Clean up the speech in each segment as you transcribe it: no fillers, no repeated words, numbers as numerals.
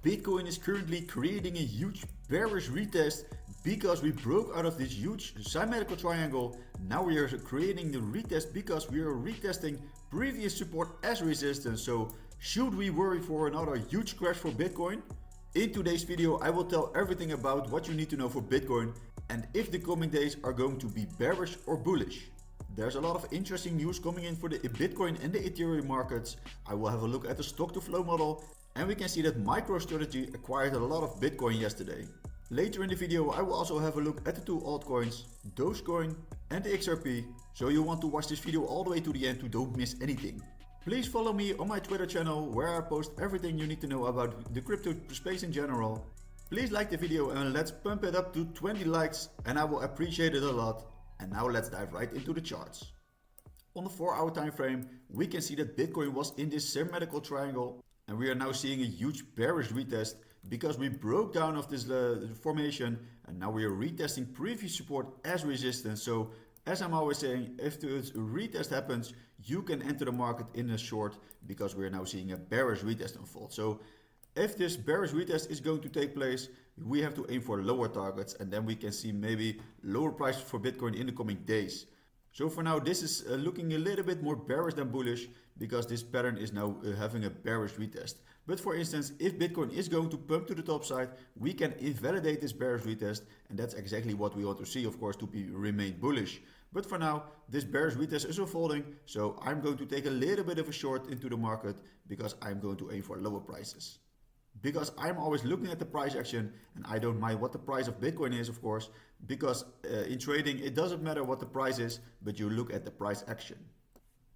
Bitcoin is currently creating a huge bearish retest because we broke out of this huge symmetrical triangle. Now we are creating the retest because we are retesting previous support as resistance. So should we worry for another huge crash for Bitcoin? In today's video I will tell everything about what you need to know for Bitcoin and if the coming days are going to be bearish or bullish. There's a lot of interesting news coming in for the Bitcoin and the Ethereum markets. I will have a look at the stock to flow model, and we can see that MicroStrategy acquired a lot of Bitcoin yesterday. Later in the video I will also have a look at the two altcoins, Dogecoin and the XRP, so you want to watch this video all the way to the end to don't miss anything. Please follow me on my Twitter channel where I post everything you need to know about the crypto space in general. Please like the video and let's pump it up to 20 likes and I will appreciate it a lot. And now let's dive right into the charts. On the 4-hour time frame, we can see that Bitcoin was in this symmetrical triangle and we are now seeing a huge bearish retest because we broke down of this formation and now we are retesting previous support as resistance. So as I'm always saying, if the retest happens, you can enter the market in a short because we are now seeing a bearish retest unfold. So if this bearish retest is going to take place, we have to aim for lower targets and then we can see maybe lower prices for Bitcoin in the coming days. So for now this is looking a little bit more bearish than bullish because this pattern is now having a bearish retest. But for instance, if Bitcoin is going to pump to the top side, we can invalidate this bearish retest and that's exactly what we want to see, of course, to remain bullish. But for now, this bearish retest is unfolding, so I'm going to take a little bit of a short into the market because I'm going to aim for lower prices. Because I'm always looking at the price action and I don't mind what the price of Bitcoin is, of course, because in trading it doesn't matter what the price is, but you look at the price action.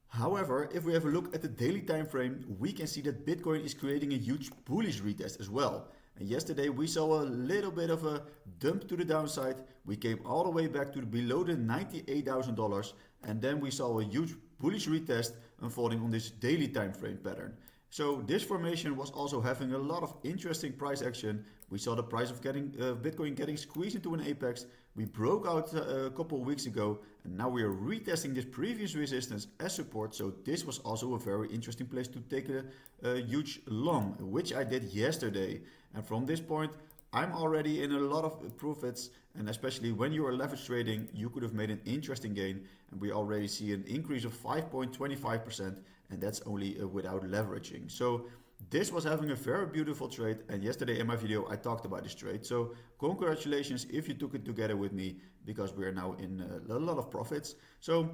However, if we have a look at the daily time frame, we can see that Bitcoin is creating a huge bullish retest as well. And yesterday we saw a little bit of a dump to the downside. We came all the way back to below the $98,000 and then we saw a huge bullish retest unfolding on this daily time frame pattern. So this formation was also having a lot of interesting price action. We saw the price of Bitcoin getting squeezed into an apex. We broke out a couple of weeks ago and now we are retesting this previous resistance as support. So this was also a very interesting place to take a huge long, which I did yesterday. And from this point, I'm already in a lot of profits, and especially when you are leverage trading, you could have made an interesting gain. And we already see an increase of 5.25%, and that's only without leveraging. So this was having a very beautiful trade, and yesterday in my video I talked about this trade. So congratulations if you took it together with me, because we are now in a lot of profits. So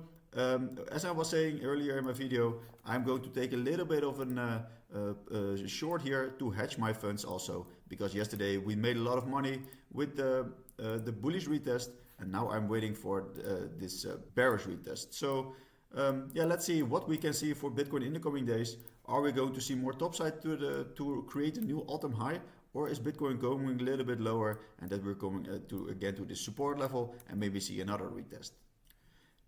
as I was saying earlier in my video, I'm going to take a little bit of a short here to hedge my funds also, because yesterday we made a lot of money with the bullish retest, and now I'm waiting for this bearish retest. So yeah, let's see what we can see for Bitcoin in the coming days. Are we going to see more topside to create a new all-time high, or is Bitcoin going a little bit lower and that we're coming again to this support level and maybe see another retest?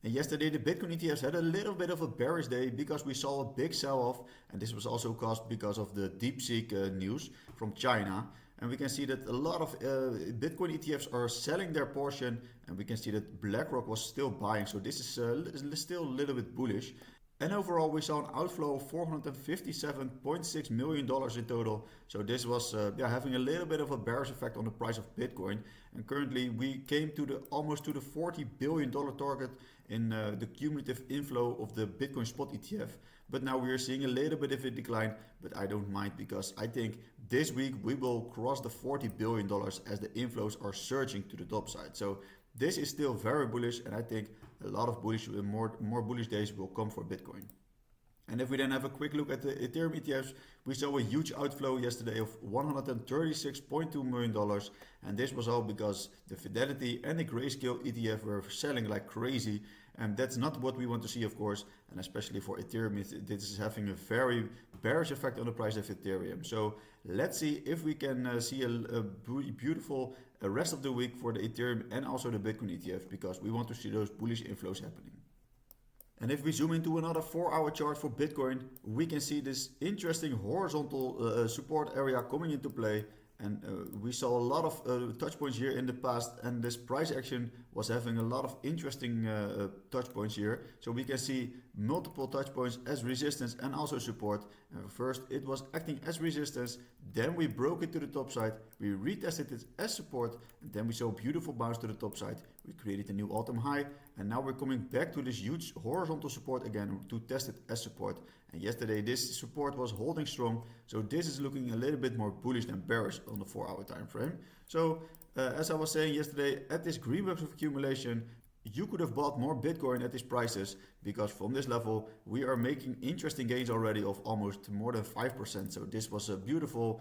And yesterday the Bitcoin ETFs had a little bit of a bearish day because we saw a big sell-off, and this was also caused because of the DeepSeek news from China. And we can see that a lot of Bitcoin ETFs are selling their portion, and we can see that BlackRock was still buying. So this is still a little bit bullish. And overall we saw an outflow of $457.6 million in total. So this was having a little bit of a bearish effect on the price of Bitcoin. And currently we came to almost to the $40 billion target in the cumulative inflow of the Bitcoin spot ETF. But now we are seeing a little bit of a decline, but I don't mind because I think this week we will cross the $40 billion as the inflows are surging to the top side. So this is still very bullish, and I think a lot of bullish, more bullish days will come for Bitcoin. And if we then have a quick look at the Ethereum ETFs, we saw a huge outflow yesterday of $136.2 million. And this was all because the Fidelity and the Grayscale ETF were selling like crazy. And that's not what we want to see, of course. And especially for Ethereum, this is having a very bearish effect on the price of Ethereum. So let's see if we can see a beautiful rest of the week for the Ethereum and also the Bitcoin ETF, because we want to see those bullish inflows happening. And if we zoom into another 4-hour chart for Bitcoin, we can see this interesting horizontal support area coming into play. And we saw a lot of touch points here in the past, and this price action was having a lot of interesting touch points here. So we can see multiple touch points as resistance and also support. First it was acting as resistance, then we broke it to the top side, we retested it as support, and then we saw a beautiful bounce to the top side. We created a new all-time high, and now we're coming back to this huge horizontal support again to test it as support. And yesterday this support was holding strong, so this is looking a little bit more bullish than bearish on the 4-hour time frame. So as I was saying yesterday, at this green box of accumulation, you could have bought more Bitcoin at these prices, because from this level we are making interesting gains already of almost more than 5%. So this was a beautiful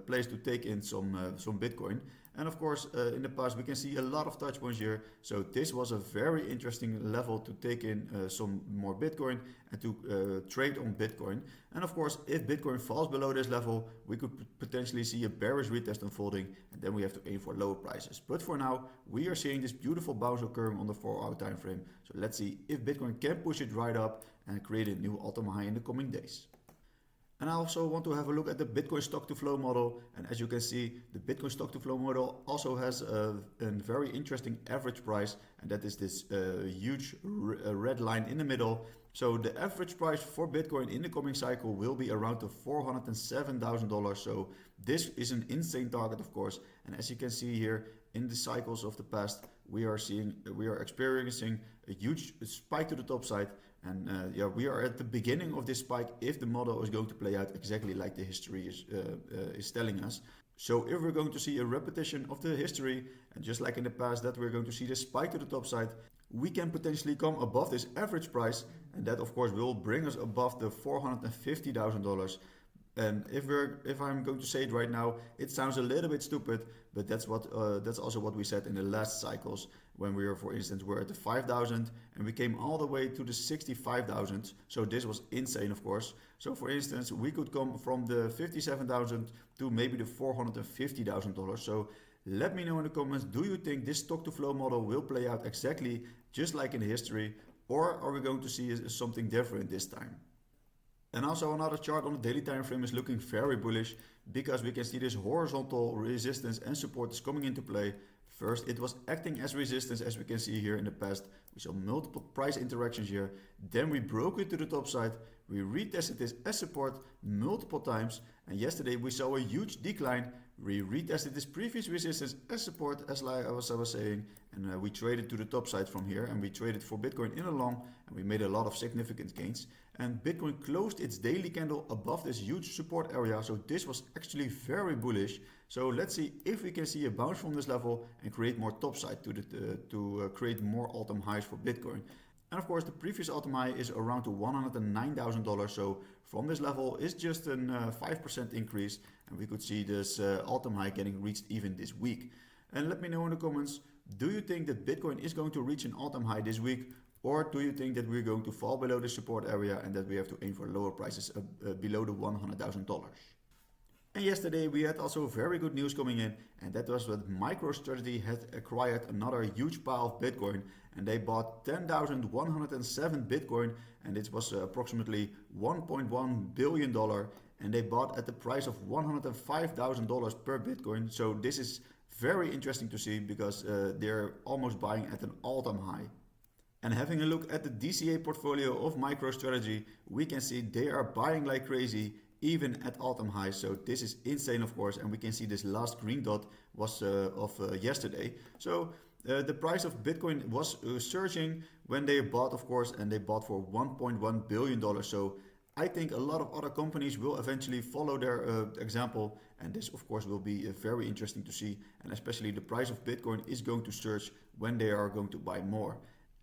place to take in some Bitcoin. And of course in the past we can see a lot of touch points here, so this was a very interesting level to take in some more Bitcoin and to trade on Bitcoin. And of course if Bitcoin falls below this level, we could potentially see a bearish retest unfolding, and then we have to aim for lower prices. But for now we are seeing this beautiful bounce occurring on the 4-hour time frame, so let's see if Bitcoin can push it right up and create a new all-time high in the coming days. And I also want to have a look at the Bitcoin stock to flow model, and as you can see, the Bitcoin stock to flow model also has a very interesting average price, and that is this huge red line in the middle. So the average price for Bitcoin in the coming cycle will be around the $407,000. So this is an insane target, of course, and as you can see here in the cycles of the past, we are experiencing a huge spike to the top side. And we are at the beginning of this spike if the model is going to play out exactly like the history is telling us. So if we're going to see a repetition of the history, and just like in the past that we're going to see this spike to the top side, we can potentially come above this average price, and that of course will bring us above the $450,000. And if I'm going to say it right now, it sounds a little bit stupid, but that's also what we said in the last cycles, when we were, for instance, we're at the 5,000 and we came all the way to the 65,000. So this was insane, of course. So for instance, we could come from the 57,000 to maybe the $450,000. So let me know in the comments, do you think this stock to flow model will play out exactly just like in history, or are we going to see something different this time? And also another chart on the daily time frame is looking very bullish, because we can see this horizontal resistance and support is coming into play. First it was acting as resistance, as we can see here in the past. We saw multiple price interactions here, then we broke it to the top side, we retested this as support multiple times, and yesterday we saw a huge decline. We retested this previous resistance as support, as I was saying, and we traded to the top side from here, and we traded for Bitcoin in a long, and we made a lot of significant gains. And Bitcoin closed its daily candle above this huge support area, so this was actually very bullish. So let's see if we can see a bounce from this level and create more topside to create more all-time highs for Bitcoin. And of course the previous all-time high is around to $109,000, so from this level is just a 5% increase, and we could see this all-time high getting reached even this week. And let me know in the comments, do you think that Bitcoin is going to reach an all-time high this week, or do you think that we're going to fall below the support area and that we have to aim for lower prices below the $100,000? And yesterday we had also very good news coming in, and that was that MicroStrategy had acquired another huge pile of Bitcoin, and they bought 10,107 Bitcoin, and it was approximately $1.1 billion, and they bought at the price of $105,000 per Bitcoin. So this is very interesting to see, because they're almost buying at an all-time high. And having a look at the DCA portfolio of MicroStrategy, we can see they are buying like crazy, even at all-time highs. So this is insane, of course, and we can see this last green dot was of yesterday. So the price of Bitcoin was surging when they bought, of course, and they bought for $1.1 billion. So I think a lot of other companies will eventually follow their example, and this of course will be very interesting to see, and especially the price of Bitcoin is going to surge when they are going to buy more.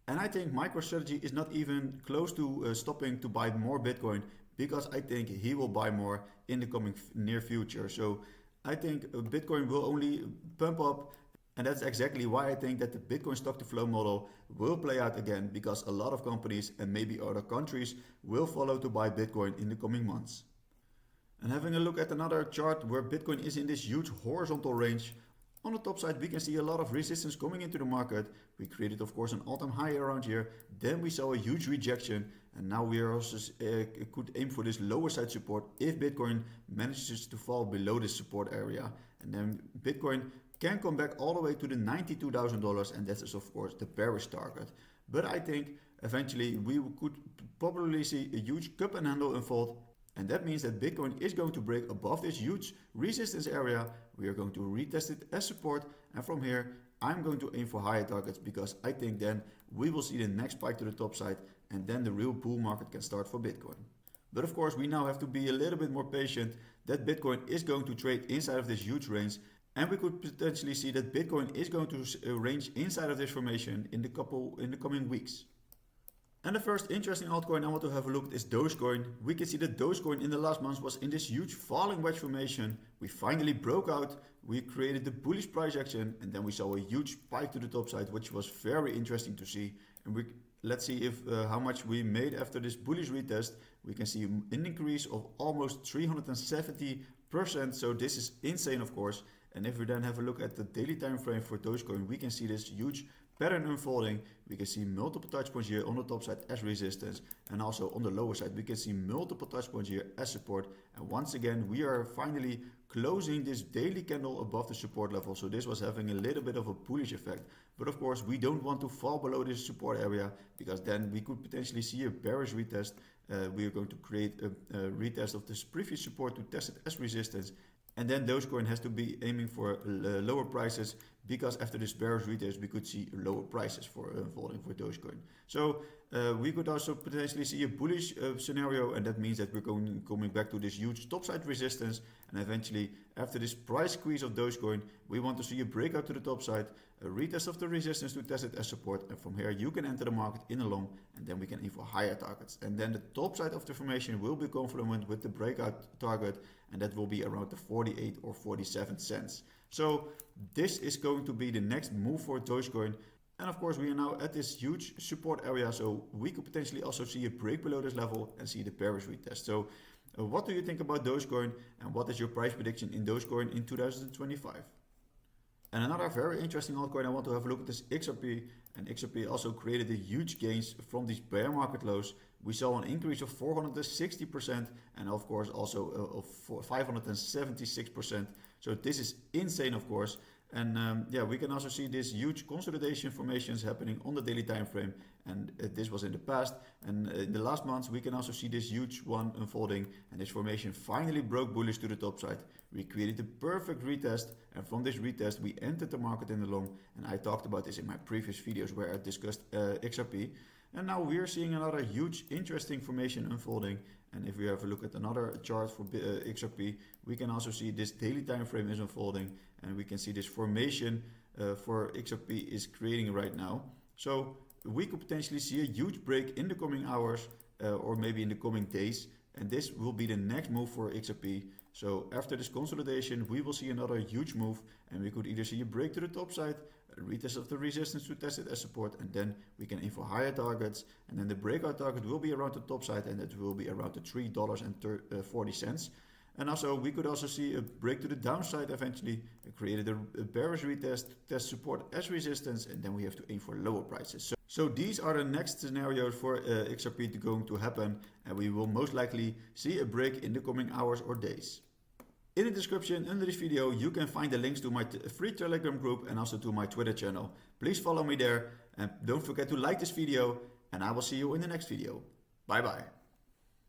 And I think MicroStrategy is not even close to stopping to buy more Bitcoin, because I think he will buy more in the coming near future. So I think Bitcoin will only pump up, and that's exactly why I think that the Bitcoin stock to flow model will play out again, because a lot of companies and maybe other countries will follow to buy Bitcoin in the coming months. And having a look at another chart where Bitcoin is in this huge horizontal range, on the top side we can see a lot of resistance coming into the market. We created of course an all-time high around here, then we saw a huge rejection, and now we are also could aim for this lower side support if Bitcoin manages to fall below this support area, and then Bitcoin can come back all the way to the $92,000, and that is of course the bearish target. But I think eventually we could probably see a huge cup and handle unfold, And that means that Bitcoin is going to break above this huge resistance area. We are going to retest it as support, and from here I'm going to aim for higher targets, because I think then we will see the next spike to the top side, and then the real bull market can start for Bitcoin. But of course we now have to be a little bit more patient, that Bitcoin is going to trade inside of this huge range, and we could potentially see that Bitcoin is going to range inside of this formation in the coming weeks. And the first interesting altcoin I want to have a look at is Dogecoin. We can see that Dogecoin in the last months was in this huge falling wedge formation. We finally broke out, we created the bullish price action, and then we saw a huge spike to the top side, which was very interesting to see. And let's see if how much we made after this bullish retest. We can see an increase of almost 370%, so this is insane of course. And if we then have a look at the daily time frame for Dogecoin, we can see this huge pattern unfolding. We can see multiple touch points here on the top side as resistance, and also on the lower side we can see multiple touch points here as support. And once again we are finally closing this daily candle above the support level, so this was having a little bit of a bullish effect. But of course we don't want to fall below this support area, because then we could potentially see a bearish retest. We are going to create a retest of this previous support to test it as resistance. And then Dogecoin has to be aiming for lower prices, because after this bearish retest we could see lower prices for unfolding for Dogecoin. So we could also potentially see a bullish scenario, and that means that we're coming back to this huge topside resistance, and eventually after this price squeeze of Dogecoin we want to see a breakout to the top side, a retest of the resistance to test it as support, and from here you can enter the market in a long, and then we can aim for higher targets. And then the top side of the formation will be confluent with the breakout target, and that will be around the 48 or 47 cents. So this is going to be the next move for Dogecoin. And of course we are now at this huge support area, so we could potentially also see a break below this level and see the bearish retest. So what do you think about Dogecoin, and what is your price prediction in Dogecoin in 2025? And another very interesting altcoin I want to have a look at is XRP. And XRP also created a huge gains from these bear market lows. We saw an increase of 460%, and of course also of 576%. So this is insane of course. And yeah, we can also see this huge consolidation formations happening on the daily time frame, and this was in the past, and in the last months we can also see this huge one unfolding, and this formation finally broke bullish to the top side. We created the perfect retest, and from this retest we entered the market in the long, and I talked about this in my previous videos where I discussed XRP. And now we are seeing another huge interesting formation unfolding. And if we have a look at another chart for XRP, we can also see this daily time frame is unfolding, and we can see this formation for XRP is creating right now. So we could potentially see a huge break in the coming hours or maybe in the coming days, and this will be the next move for XRP. So after this consolidation we will see another huge move, and we could either see a break to the top side, a retest of the resistance to test it as support, and then we can aim for higher targets, and then the breakout target will be around the top side, and it will be around the $3.40. And also we could also see a break to the downside eventually. It created a bearish retest, test support as resistance, and then we have to aim for lower prices. So these are the next scenarios for XRP going to happen, and we will most likely see a break in the coming hours or days. In the description under this video you can find the links to my free Telegram group and also to my Twitter channel. Please follow me there, and don't forget to like this video, and I will see you in the next video. Bye bye.